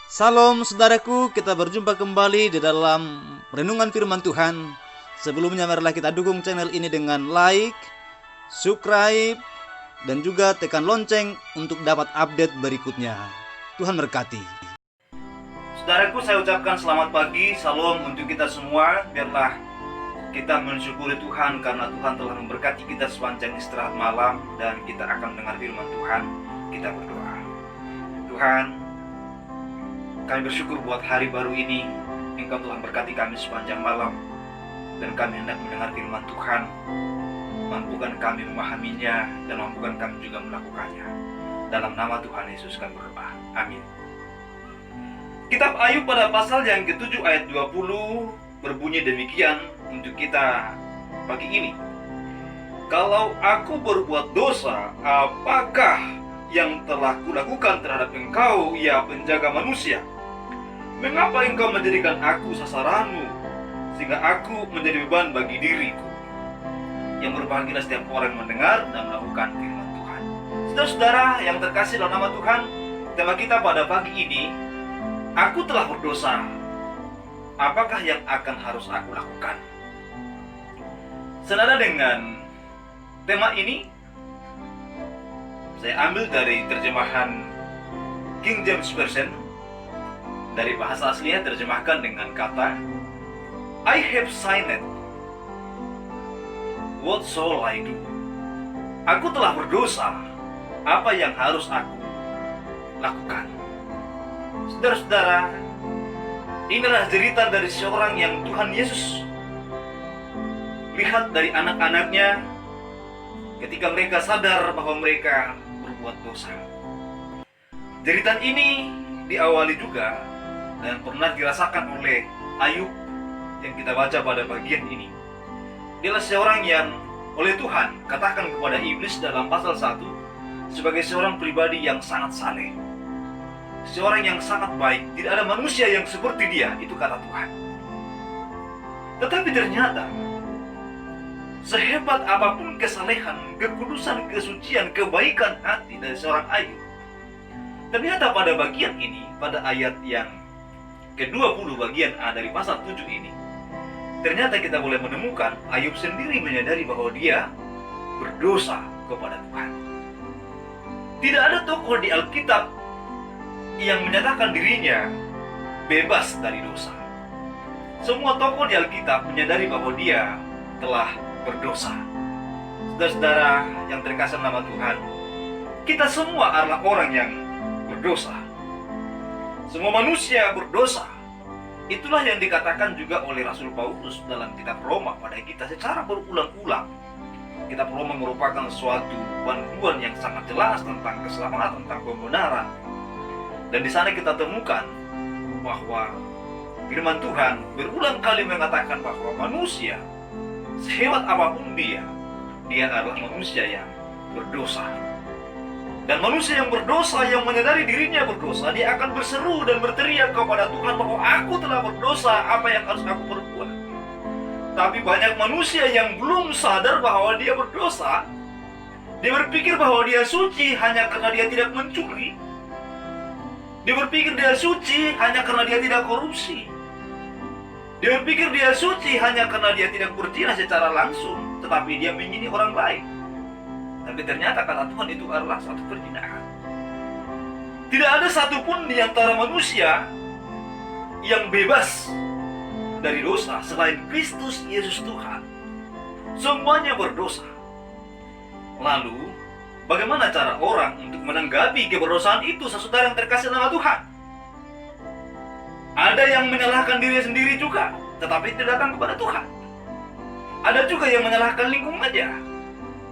Salam saudaraku, kita berjumpa kembali di dalam renungan firman Tuhan. Sebelumnya marilah kita dukung channel ini dengan like, subscribe, dan juga tekan lonceng untuk dapat update berikutnya. Tuhan berkati. Saudaraku, saya ucapkan selamat pagi, salam untuk kita semua. Biarlah kita mensyukuri Tuhan karena Tuhan telah memberkati kita sepanjang istirahat malam, dan kita akan mendengar firman Tuhan. Kita berdoa. Tuhan, kami bersyukur buat hari baru ini. Engkau telah berkati kami sepanjang malam, dan kami hendak mendengar firman Tuhan. Mampukan kami memahaminya, dan mampukan kami juga melakukannya. Dalam nama Tuhan Yesus kami berdoa. Amin. Kitab Ayub pada pasal yang ke-7 ayat 20 berbunyi demikian untuk kita pagi ini. Kalau aku berbuat dosa, apakah yang telah kulakukan terhadap engkau, ya penjaga manusia? Mengapa engkau menjadikan aku sasaranmu, sehingga aku menjadi beban bagi diriku? Yang berbahagia setiap orang yang mendengar dan melakukan firman Tuhan. Saudara-saudara yang terkasih dalam nama Tuhan, tema kita pada pagi ini, aku telah berdosa. Apakah yang akan harus aku lakukan? Senada dengan tema ini, saya ambil dari terjemahan King James Version. Dari bahasa aslinya terjemahkan dengan kata, I have sinned. What shall I do? Aku telah berdosa. Apa yang harus aku lakukan? Saudara-saudara, inilah jeritan dari seorang yang Tuhan Yesus lihat dari anak-anaknya ketika mereka sadar bahwa mereka berbuat dosa. Jeritan ini diawali juga dan pernah dirasakan oleh Ayub yang kita baca pada bagian ini. Dialah seorang yang oleh Tuhan katakan kepada iblis dalam pasal 1 sebagai seorang pribadi yang sangat saleh, seorang yang sangat baik, tidak ada manusia yang seperti dia, itu kata Tuhan. Tetapi ternyata sehebat apapun kesalehan, kekudusan, kesucian, kebaikan hati dari seorang Ayub, ternyata pada bagian ini, pada ayat yang ke-20 bagian A dari pasal 7 ini, ternyata kita boleh menemukan Ayub sendiri menyadari bahwa dia berdosa kepada Tuhan. Tidak ada tokoh di Alkitab yang menyatakan dirinya bebas dari dosa. Semua tokoh di Alkitab menyadari bahwa dia telah berdosa. Saudara-saudara yang terkasih nama Tuhan, kita semua adalah orang yang berdosa. Semua manusia berdosa. Itulah yang dikatakan juga oleh Rasul Paulus dalam kitab Roma pada kita secara berulang-ulang. Kitab Roma merupakan suatu panduan yang sangat jelas tentang keselamatan, tentang pembenaran. Dan di sana kita temukan bahwa firman Tuhan berulang kali mengatakan bahwa manusia, sehebat apapun dia adalah manusia yang berdosa. Dan manusia yang berdosa, yang menyadari dirinya berdosa, dia akan berseru dan berteriak kepada Tuhan bahwa aku telah berdosa, apa yang harus aku perbuat? Tapi banyak manusia yang belum sadar bahwa dia berdosa. Dia berpikir bahwa dia suci hanya karena dia tidak mencuri. Dia berpikir dia suci hanya karena dia tidak korupsi. Dia berpikir dia suci hanya karena dia tidak berzina secara langsung, tetapi dia menyini orang lain. Tapi ternyata kata Tuhan itu adalah satu perzinahan. Tidak ada satupun di antara manusia yang bebas dari dosa selain Kristus Yesus Tuhan. Semuanya berdosa. Lalu, bagaimana cara orang untuk menanggapi keberdosaan itu, saudara yang terkasih nama Tuhan? Ada yang menyalahkan diri sendiri juga, tetapi tidak datang kepada Tuhan. Ada juga yang menyalahkan lingkungannya.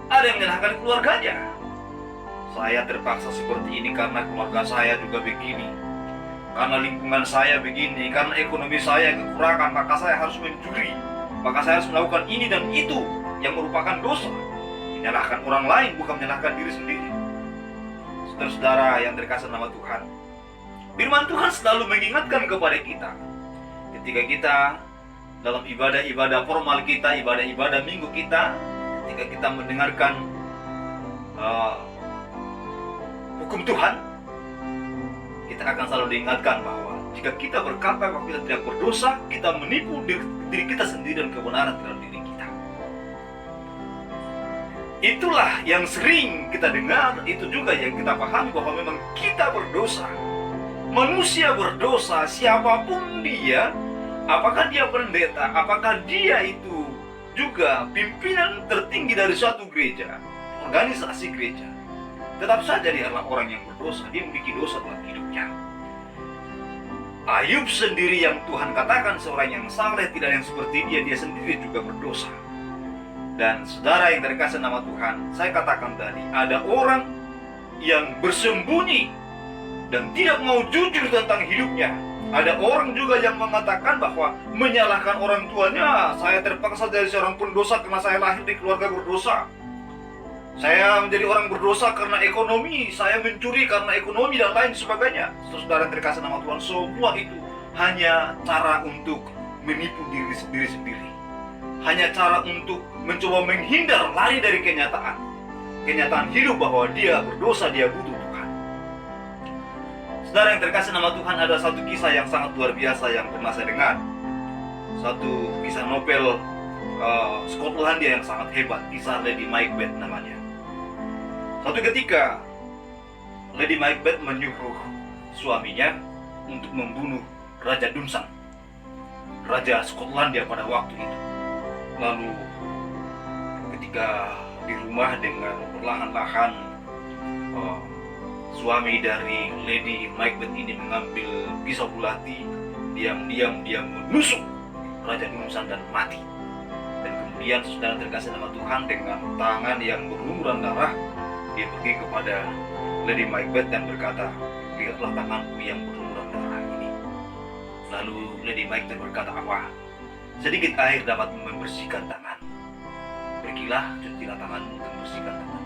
Ada yang menyalahkan keluarganya. Saya terpaksa seperti ini karena keluarga saya juga begini, karena lingkungan saya begini, karena ekonomi saya kekurangan, maka saya harus mencuri, maka saya harus melakukan ini dan itu yang merupakan dosa. Menyalahkan orang lain, bukan menyalahkan diri sendiri. Saudara-saudara yang terkasih nama Tuhan, firman Tuhan selalu mengingatkan kepada kita ketika kita dalam ibadah-ibadah formal kita, ibadah-ibadah minggu kita, ketika kita mendengarkan hukum Tuhan, kita akan selalu diingatkan bahwa jika kita berkata bahwa kita tidak berdosa, kita menipu diri kita sendiri dan kebenaran dalam diri kita. Itulah yang sering kita dengar, itu juga yang kita pahami bahwa memang kita berdosa. Manusia berdosa, siapapun dia, apakah dia pendeta, apakah dia itu juga pimpinan tertinggi dari suatu gereja, organisasi gereja, tetap saja dia adalah orang yang berdosa. Dia memiliki dosa dalam hidupnya. Ayub sendiri yang Tuhan katakan seorang yang saleh, tidak yang seperti dia sendiri juga berdosa. Dan saudara yang terkasih nama Tuhan, saya katakan tadi, ada orang yang bersembunyi dan tidak mau jujur tentang hidupnya. Ada orang juga yang mengatakan bahwa menyalahkan orang tuanya. Saya terpaksa jadi seorang pendosa karena saya lahir di keluarga berdosa. Saya menjadi orang berdosa karena ekonomi. Saya mencuri karena ekonomi dan lain sebagainya. Saudara terkasih nama Tuhan, semua itu hanya cara untuk menipu diri sendiri. Hanya cara untuk mencoba menghindar, lari dari kenyataan. Kenyataan hidup bahwa dia berdosa, dia butuh Tuhan. Saudara yang terkasih nama Tuhan, ada satu kisah yang sangat luar biasa yang pernah saya dengar. Satu kisah novel Skotlandia yang sangat hebat, kisah Lady Macbeth namanya. Suatu ketika Lady Macbeth menyuruh suaminya untuk membunuh Raja Dunstan, Raja Skotlandia pada waktu itu. Lalu ketika di rumah dengan perlahan-lahan suami dari Lady Macbeth ini mengambil pisau bulati, diam-diam dia menusuk Raja Dunstan dan mati. Dan kemudian saudara terkasih nama Tuhan, dengan tangan yang berlumuran darah, dia pergi kepada Lady Macbeth dan berkata, "Lihatlah tanganku yang berlumuran darah ini." Lalu Lady Macbeth berkata, "Apa? Sedikit air dapat membersihkan tangan. Pergilah, cucilah tanganmu untuk membersihkan tangan."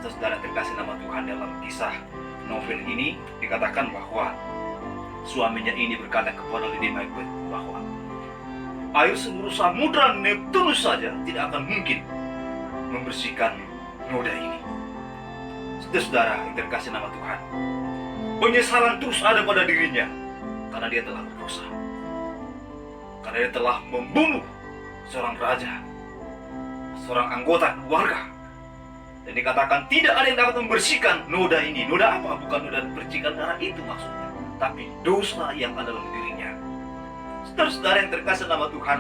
Saudara terkasih nama Tuhan, dalam kisah novel ini dikatakan bahwa suaminya ini berkata kepada Lady Macbeth bahwa air seluruh samudra Neptunus saja tidak akan mungkin membersihkan noda ini. Saudara yang terkasih nama Tuhan, penyesalan terus ada pada dirinya karena dia telah berdosa, karena dia telah membunuh seorang raja, seorang anggota keluarga. Dan dikatakan tidak ada yang dapat membersihkan noda ini. Noda apa? Bukan noda percikan darah itu maksudnya, tapi dosa yang ada dalam dirinya. Saudara-saudara yang terkasih nama Tuhan,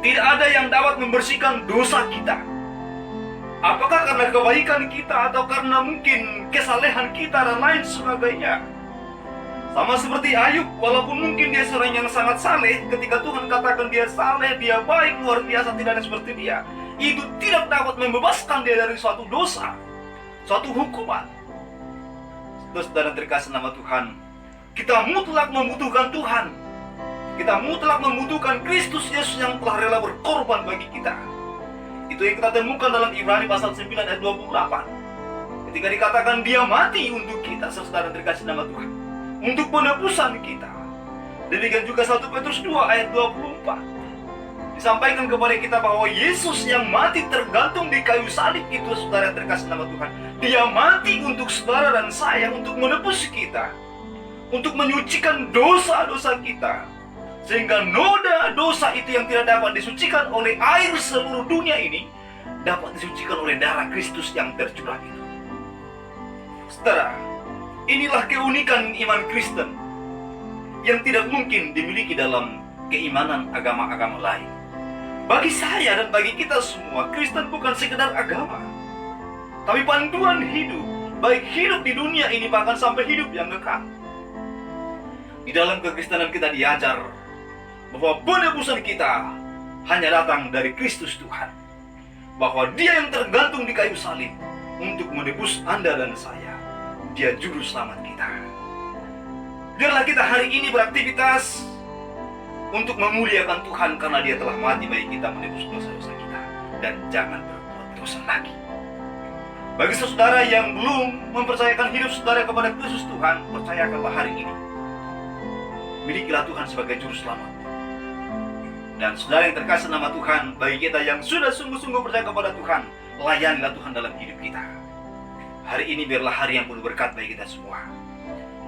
tidak ada yang dapat membersihkan dosa kita. Apakah karena kebaikan kita atau karena mungkin kesalehan kita dan lain sebagainya. Sama seperti Ayub, walaupun mungkin dia seorang yang sangat saleh, ketika Tuhan katakan dia saleh, dia baik, luar biasa, tidak ada seperti dia, itu tidak dapat membebaskan dia dari suatu dosa, suatu hukuman. Saudara terkasih nama Tuhan, kita mutlak membutuhkan Tuhan. Kita mutlak membutuhkan Kristus Yesus yang telah rela berkorban bagi kita. Itu yang kita temukan dalam Ibrani pasal 9 ayat 28. Ketika dikatakan dia mati untuk kita, saudara terkasih nama Tuhan, untuk penebusan kita. Demikian juga 1 Petrus 2 ayat 24. Disampaikan kepada kita bahwa Yesus yang mati tergantung di kayu salib itu, saudara terkasih nama Tuhan. Dia mati untuk saudara dan saya, untuk menebus kita, untuk menyucikan dosa-dosa kita. Sehingga noda dosa itu yang tidak dapat disucikan oleh air seluruh dunia ini, dapat disucikan oleh darah Kristus yang tercurah itu. Saudara, inilah keunikan iman Kristen yang tidak mungkin dimiliki dalam keimanan agama-agama lain. Bagi saya dan bagi kita semua, Kristen bukan sekedar agama, tapi panduan hidup, baik hidup di dunia ini bahkan sampai hidup yang kekal. Di dalam kekristenan kita diajar bahwa penebusan kita hanya datang dari Kristus Tuhan, bahwa dia yang tergantung di kayu salib untuk menebus Anda dan saya. Dia juru selamat kita. Biarlah kita hari ini beraktivitas untuk memuliakan Tuhan, karena dia telah mati bagi kita, menebus dosa-dosa kita. Dan jangan berbuat dosa lagi. Bagi saudara yang belum mempercayakan hidup saudara kepada Kristus Tuhan, percayakanlah hari ini. Milikilah Tuhan sebagai juru selamat. Dan saudara yang terkasih nama Tuhan, bagi kita yang sudah sungguh-sungguh percaya kepada Tuhan, layanilah Tuhan dalam hidup kita. Hari ini biarlah hari yang penuh berkat bagi kita semua.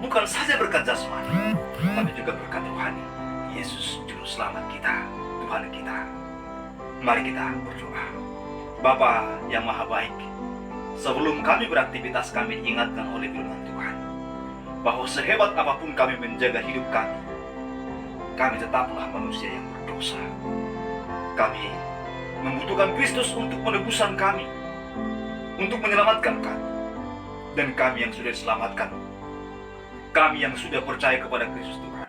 bukan saja berkat jasmani, tapi juga berkat rohani. Yesus Juru Selamat kita, Tuhan kita. Mari kita berdoa. Bapa yang Maha Baik, sebelum kami beraktivitas, kami diingatkan oleh firman Tuhan bahwa sehebat apapun kami menjaga hidup kami tetaplah manusia yang berdosa. Kami membutuhkan Kristus untuk penebusan kami, untuk menyelamatkan kami. Dan kami yang sudah diselamatkan, kami yang sudah percaya kepada Kristus Tuhan,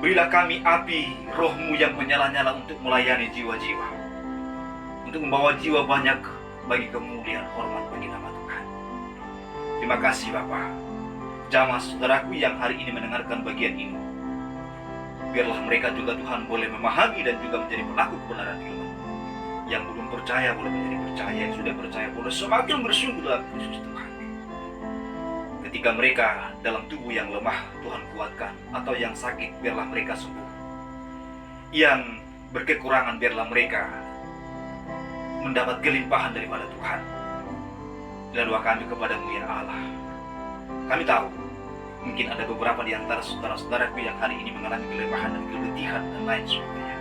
berilah kami api roh-Mu yang menyala-nyala untuk melayani jiwa-jiwa, untuk membawa jiwa banyak bagi kemuliaan hormat bagi nama Tuhan. Terima kasih Bapa. Jamah saudaraku yang hari ini mendengarkan bagian ini, biarlah mereka juga Tuhan boleh memahami dan juga menjadi pelaku kebenaran firman. Yang belum percaya boleh menjadi percaya, yang sudah percaya boleh semakin bersungguh dalam Kristus Tuhan. Ketika mereka dalam tubuh yang lemah, Tuhan kuatkan, atau yang sakit, biarlah mereka sembuh. Yang berkekurangan, biarlah mereka mendapat kelimpahan daripada Tuhan. Dan doa kami kepadamu ya Allah. Kami tahu mungkin ada beberapa di antara saudara-saudaraku yang hari ini mengalami kelemahan dan keletihan dan lain sebagainya.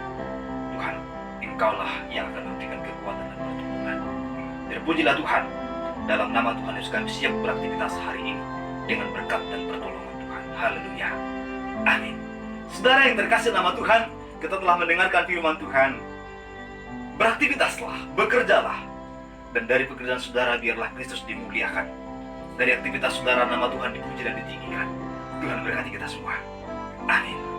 Tuhan, Engkaulah yang akan memberikan kekuatan dan pertolongan. Terpujilah Tuhan. Dalam nama Tuhan Yesus kami siap beraktivitas hari ini dengan berkat dan pertolongan Tuhan. Haleluya. Amin. Saudara yang terkasih nama Tuhan, kita telah mendengarkan firman Tuhan. Beraktivitaslah, bekerjalah. Dan dari pekerjaan saudara biarlah Kristus dimuliakan. Dari aktivitas saudara nama Tuhan dipuji dan ditinggikan. Tuhan berkati kita semua. Amin.